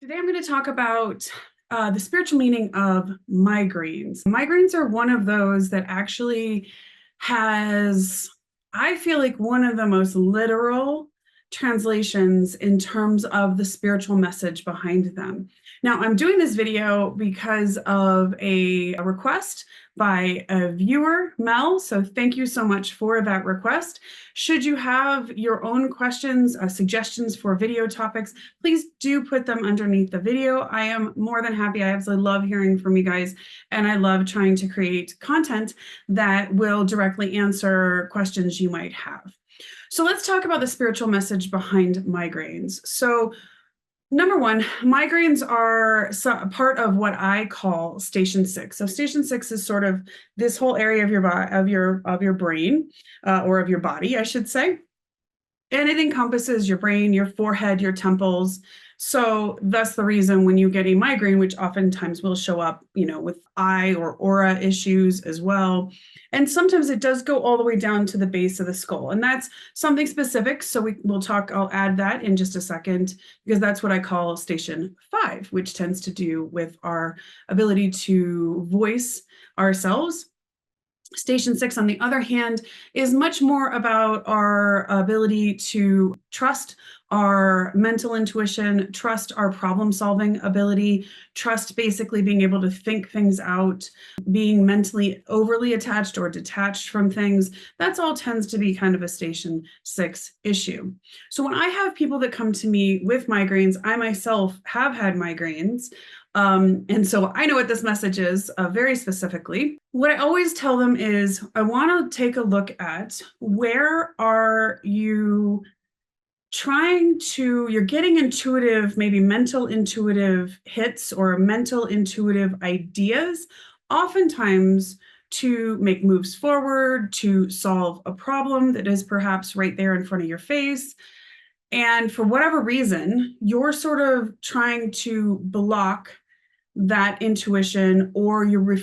Today, I'm going to talk about the spiritual meaning of migraines. Migraines are one of those that actually has, I feel like, one of the most literal translations in terms of the spiritual message behind them. Now, I'm doing this video because of a request by a viewer, Mel. So thank you so much for that request. Should you have your own questions, suggestions for video topics, please do put them underneath the video. I am more than happy. I absolutely love hearing from you guys, and I love trying to create content that will directly answer questions you might have. So let's talk about the spiritual message behind migraines. So number one, migraines are a part of what I call station 6. So station 6 is sort of this whole area of your brain, or of your body, I should say. And it encompasses your brain, your forehead, your temples. So that's the reason when you get a migraine, which oftentimes will show up, with eye or aura issues as well. And sometimes it does go all the way down to the base of the skull. And that's something specific. So we'll talk, I'll add that in just a second, because that's what I call station 5, which tends to do with our ability to voice ourselves. Station 6, on the other hand, is much more about our ability to trust our mental intuition, trust our problem-solving ability, trust basically being able to think things out, being mentally overly attached or detached from things. That's all tends to be kind of a station 6 issue. So when I have people that come to me with migraines, I myself have had migraines. And so I know what this message is very specifically. What I always tell them is, I want to take a look at where are you you're getting intuitive, maybe mental intuitive hits or mental intuitive ideas, oftentimes to make moves forward, to solve a problem that is perhaps right there in front of your face. And for whatever reason, you're sort of trying to block that intuition, or you're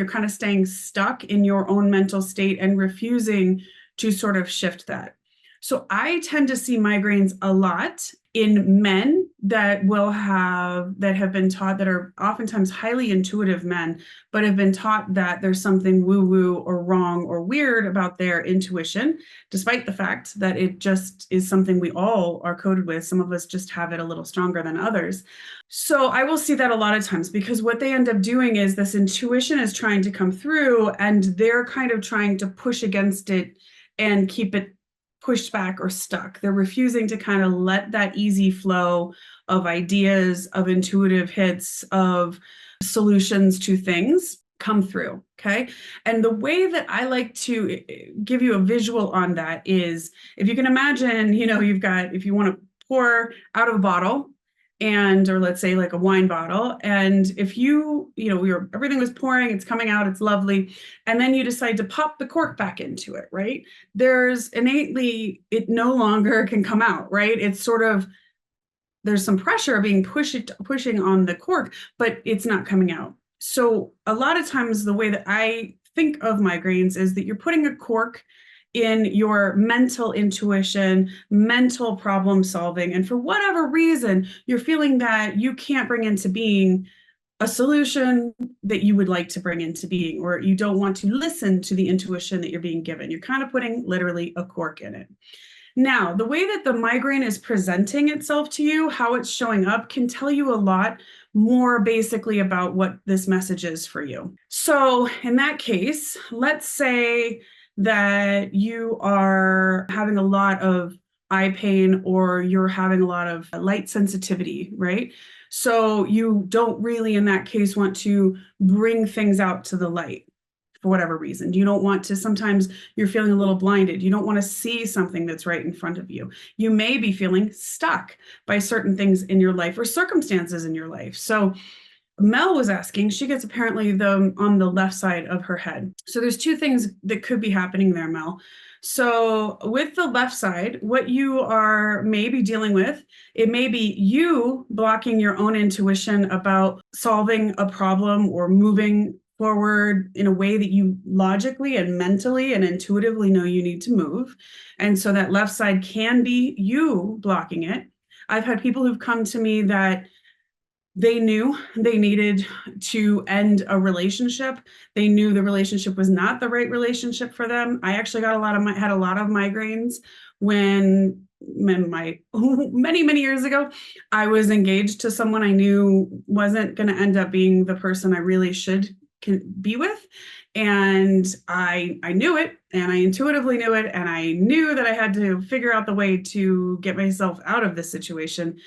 kind of staying stuck in your own mental state and refusing to sort of shift that. So I tend to see migraines a lot in men that have been taught, that are oftentimes highly intuitive men, but have been taught that there's something woo-woo or wrong or weird about their intuition, despite the fact that it just is something we all are coded with. Some of us just have it a little stronger than others. So I will see that a lot of times, because what they end up doing is this intuition is trying to come through, and they're kind of trying to push against it and keep it pushed back or stuck. They're refusing to kind of let that easy flow of ideas, of intuitive hits, of solutions to things come through. Okay. And the way that I like to give you a visual on that is, if you can imagine, if you want to pour out of a bottle, or let's say like a wine bottle, and if everything was pouring, it's coming out, it's lovely, and then you decide to pop the cork back into it, right? There's innately, it no longer can come out, right? It's sort of, there's some pressure being pushing on the cork, but it's not coming out. So a lot of times the way that I think of migraines is that you're putting a cork in your mental intuition, mental problem solving. And for whatever reason, you're feeling that you can't bring into being a solution that you would like to bring into being, or you don't want to listen to the intuition that you're being given. You're kind of putting literally a cork in it. Now, the way that the migraine is presenting itself to you, how it's showing up, can tell you a lot more basically about what this message is for you. So in that case, let's say that you are having a lot of eye pain, or you're having a lot of light sensitivity, right? So you don't really, in that case, want to bring things out to the light for whatever reason. You don't want to, sometimes you're feeling a little blinded. You don't want to see something that's right in front of you. You may be feeling stuck by certain things in your life or circumstances in your life. So Mel was asking, she gets apparently on the left side of her head. So there's two things that could be happening there, Mel. So with the left side, what you are maybe dealing with, it may be you blocking your own intuition about solving a problem or moving forward in a way that you logically and mentally and intuitively know you need to move. And so that left side can be you blocking it. I've had people who've come to me that They knew they needed to end a relationship. They knew the relationship was not the right relationship for them. I actually had a lot of migraines when my many years ago, I was engaged to someone I knew wasn't going to end up being the person I really should be with. And I knew it, and I intuitively knew it, and I knew that I had to figure out the way to get myself out of this situation,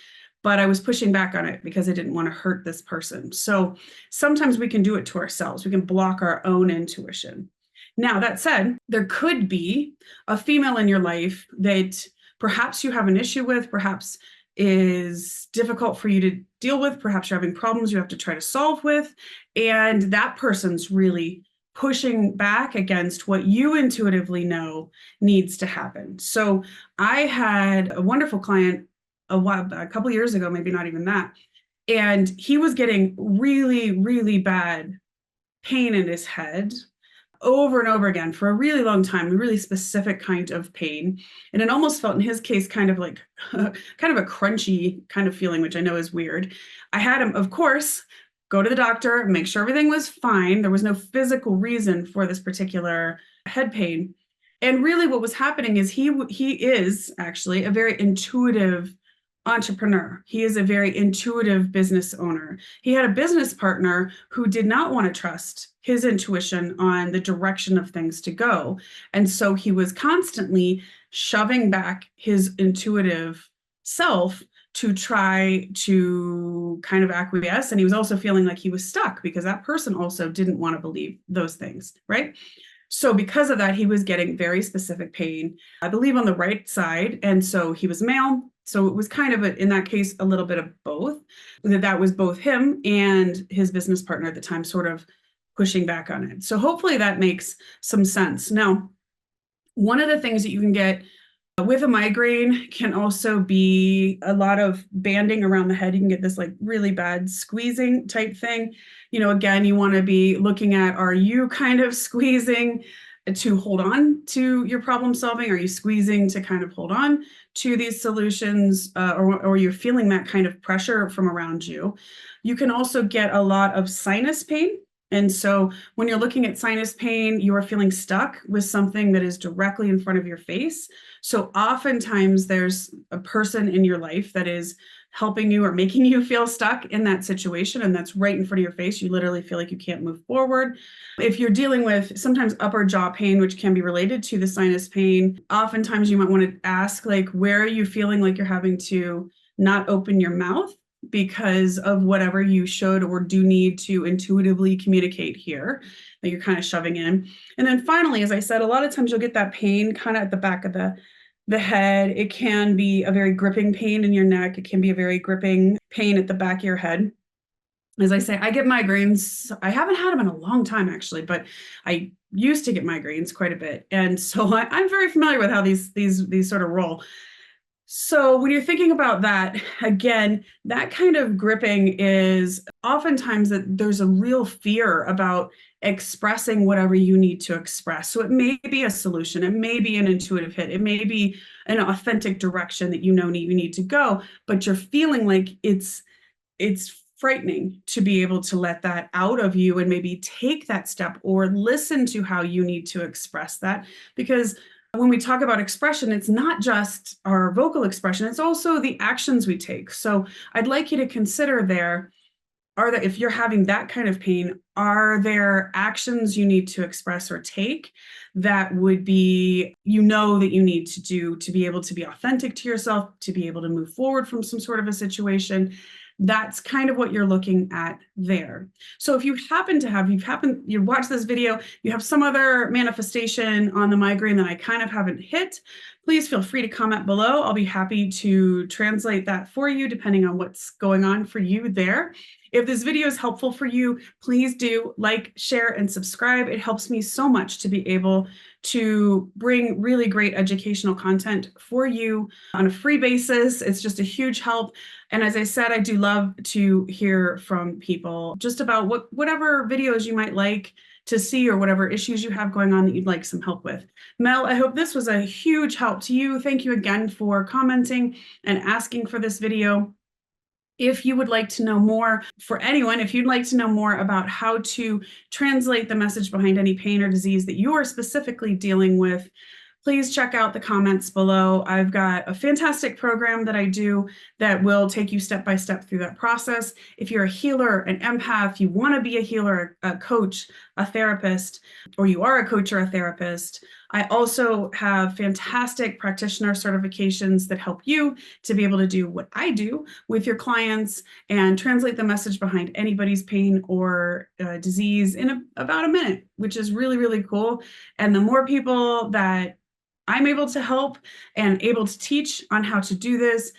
but I was pushing back on it because I didn't want to hurt this person. So sometimes we can do it to ourselves. We can block our own intuition. Now, that said, there could be a female in your life that perhaps you have an issue with, perhaps is difficult for you to deal with, perhaps you're having problems you have to try to solve with, and that person's really pushing back against what you intuitively know needs to happen. So I had a wonderful client a couple years ago, maybe not even that. And he was getting really bad pain in his head over and over again for a really long time, a really specific kind of pain. And it almost felt in his case kind of like kind of a crunchy kind of feeling, which I know is weird. I had him, of course, go to the doctor, make sure everything was fine. There was no physical reason for this particular head pain. And really what was happening is he is actually a very intuitive entrepreneur. He is a very intuitive business owner. He had a business partner who did not want to trust his intuition on the direction of things to go. And so he was constantly shoving back his intuitive self to try to kind of acquiesce. And he was also feeling like he was stuck because that person also didn't want to believe those things, right? So because of that, he was getting very specific pain, I believe on the right side. And so he was male. So it was kind of, in that case, a little bit of both. That was both him and his business partner at the time sort of pushing back on it. So hopefully that makes some sense. Now, one of the things that you can get with a migraine can also be a lot of banding around the head. You can get this like really bad squeezing type thing. Again, you want to be looking at, are you kind of squeezing to hold on to your problem solving? Are you squeezing to kind of hold on to these solutions, or you're feeling that kind of pressure from around you? You can also get a lot of sinus pain. And so when you're looking at sinus pain, you are feeling stuck with something that is directly in front of your face. So oftentimes there's a person in your life that is helping you or making you feel stuck in that situation, and that's right in front of your face. You literally feel like you can't move forward. If you're dealing with sometimes upper jaw pain, which can be related to the sinus pain, oftentimes you might want to ask, like, where are you feeling like you're having to not open your mouth because of whatever you should or do need to intuitively communicate here that you're kind of shoving in. And then finally, as I said, a lot of times you'll get that pain kind of at the back of the head. It can be a very gripping pain in your neck. It can be a very gripping pain at the back of your head. As I say, I get migraines. I haven't had them in a long time, actually, but I used to get migraines quite a bit. And so I'm very familiar with how these sort of roll. So when you're thinking about that, again, that kind of gripping is oftentimes that there's a real fear about expressing whatever you need to express. So it may be a solution, it may be an intuitive hit, it may be an authentic direction that you need to go, but you're feeling like it's frightening to be able to let that out of you and maybe take that step or listen to how you need to express that. Because when we talk about expression, it's not just our vocal expression, it's also the actions we take. So I'd like you to consider if you're having that kind of pain, are there actions you need to express or take that would be, that you need to do to be able to be authentic to yourself, to be able to move forward from some sort of a situation? That's kind of what you're looking at there. So if you watch this video, you have some other manifestation on the migraine that I kind of haven't hit, please feel free to comment below. I'll be happy to translate that for you depending on what's going on for you there. If this video is helpful for you, please do like, share, and subscribe. It helps me so much to be able to bring really great educational content for you on a free basis. It's just a huge help. And as I said, I do love to hear from people just about whatever videos you might like to see or whatever issues you have going on that you'd like some help with. Mel, I hope this was a huge help to you. Thank you again for commenting and asking for this video. If you would like to know more, for anyone, if you'd like to know more about how to translate the message behind any pain or disease that you are specifically dealing with, please check out the comments below. I've got a fantastic program that I do that will take you step by step through that process. If you're a healer, an empath, you want to be a healer, a coach, a therapist, or you are a coach or a therapist, I also have fantastic practitioner certifications that help you to be able to do what I do with your clients and translate the message behind anybody's pain or disease in about a minute, which is really, really cool. And the more people that I'm able to help and able to teach on how to do this,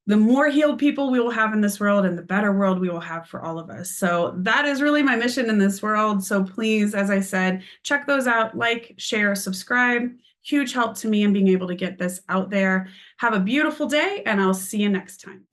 the more healed people we will have in this world and the better world we will have for all of us. So that is really my mission in this world. So please, as I said, check those out, like, share, subscribe. Huge help to me in being able to get this out there. Have a beautiful day, and I'll see you next time.